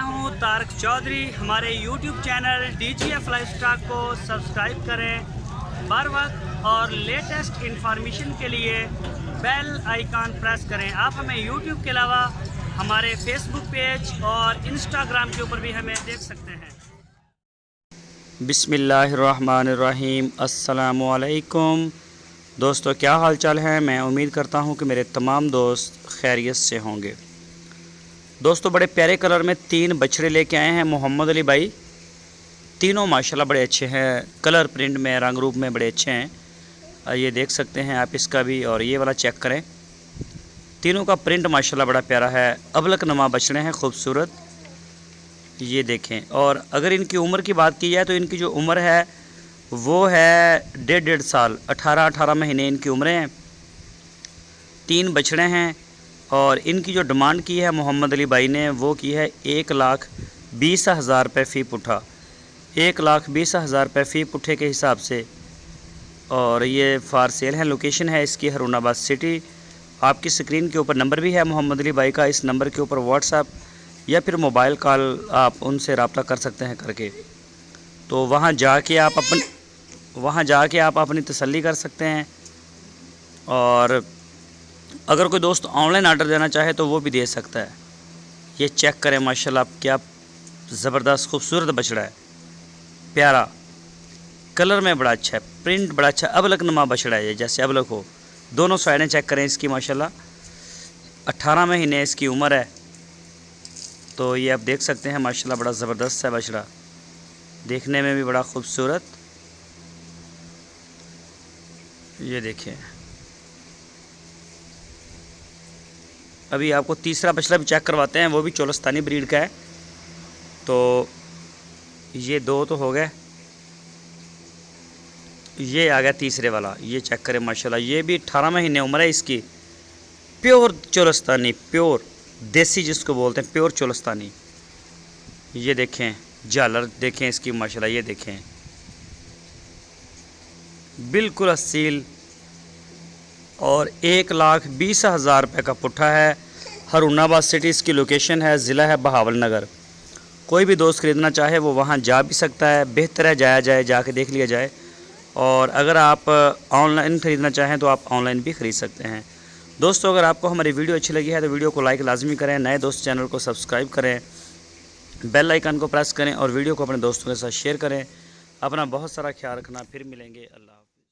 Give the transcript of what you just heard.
हूं तारक चौधरी। हमारे YouTube channel DGF lifestyle को सब्सक्राइब करें बर वक्त और लेटेस्ट इंफॉर्मेशन के लिए बेल आइकॉन प्रेस करें। आप हमें YouTube के अलावा हमारे Facebook पेज और Instagram के ऊपर भी हमें देख सकते हैं। बिस्मिल्लाहिर्रहमानिर्रहीम। अस्सलामु अलैकुम दोस्तों, क्या हाल चाल है। मैं उम्मीद करता हूं कि मेरे तमाम दोस्त खैरियत से होंगे। दोस्तों, बड़े प्यारे कलर में 3 बछड़े लेके आए हैं मोहम्मद अली भाई। तीनों माशाल्लाह बड़े अच्छे हैं, कलर प्रिंट में रंग रूप में बड़े अच्छे हैं। ये देख सकते हैं आप इसका भी, और ये वाला चेक करें। तीनों का प्रिंट माशाल्लाह बड़ा प्यारा है। अबलक नमा बछड़े हैं, खूबसूरत। ये देखें। और अगर इनकी उम्र की बात की जाए तो इनकी जो उम्र है वो है 1.5 साल, 18 महीने इनकी उम्रें हैं। 3 बछड़े हैं और इनकी जो डिमांड की है मोहम्मद अली भाई ने वो की है 1,20,000 रुपये फ़ी पुट्ठा। 1,20,000 रुपये फ़ी पुट्ठे के हिसाब से। और ये फार सेल है। लोकेशन है इसकी हारूनाबाद सिटी। आपकी स्क्रीन के ऊपर नंबर भी है मोहम्मद अली भाई का। इस नंबर के ऊपर व्हाट्सएप या फिर मोबाइल कॉल आप उनसे रब्ता कर सकते हैं करके। तो वहाँ जाके आप अपनी तसल्ली कर सकते हैं। और अगर कोई दोस्त ऑनलाइन ऑर्डर देना चाहे तो वो भी दे सकता है। ये चेक करें माशाल्लाह, क्या ज़बरदस्त खूबसूरत बछड़ा है, प्यारा कलर में बड़ा अच्छा है, प्रिंट बड़ा अच्छा, अबलक नुमा बछड़ा है ये, जैसे अबलक हो। दोनों साइडें चेक करें इसकी माशाल्लाह। 18 महीने इसकी उम्र है। तो ये आप देख सकते हैं माशाल्लाह, बड़ा ज़बरदस्त है बछड़ा, देखने में भी बड़ा खूबसूरत। ये देखिए। अभी आपको तीसरा बछड़ा भी चेक करवाते हैं, वो भी चोलस्तानी ब्रीड का है। तो ये 2 तो हो गए, ये आ गया तीसरे वाला। ये चेक करें माशाल्लाह, ये भी 18 महीने उम्र है इसकी। प्योर चोलस्तानी, प्योर देसी जिसको बोलते हैं, प्योर चोलस्तानी। ये देखें, झालर देखें इसकी माशाल्लाह। ये देखें, बिल्कुल असील। और 1,20,000 रुपये का पुट्ठा है। हारूनाबाद सिटी इसकी लोकेशन है, ज़िला है बहावल नगर। कोई भी दोस्त ख़रीदना चाहे वो वहाँ जा भी सकता है। बेहतर है जाया जाए, जाके देख लिया जाए। और अगर आप ऑनलाइन ख़रीदना चाहें तो आप ऑनलाइन भी ख़रीद सकते हैं। दोस्तों, अगर आपको हमारी वीडियो अच्छी लगी है तो वीडियो को लाइक लाजमी करें। नए दोस्त चैनल को सब्सक्राइब करें, बेल आइकन को प्रेस करें और वीडियो को अपने दोस्तों के साथ शेयर करें। अपना बहुत सारा ख्याल रखना। फिर मिलेंगे। अल्लाह हाफ़िज़।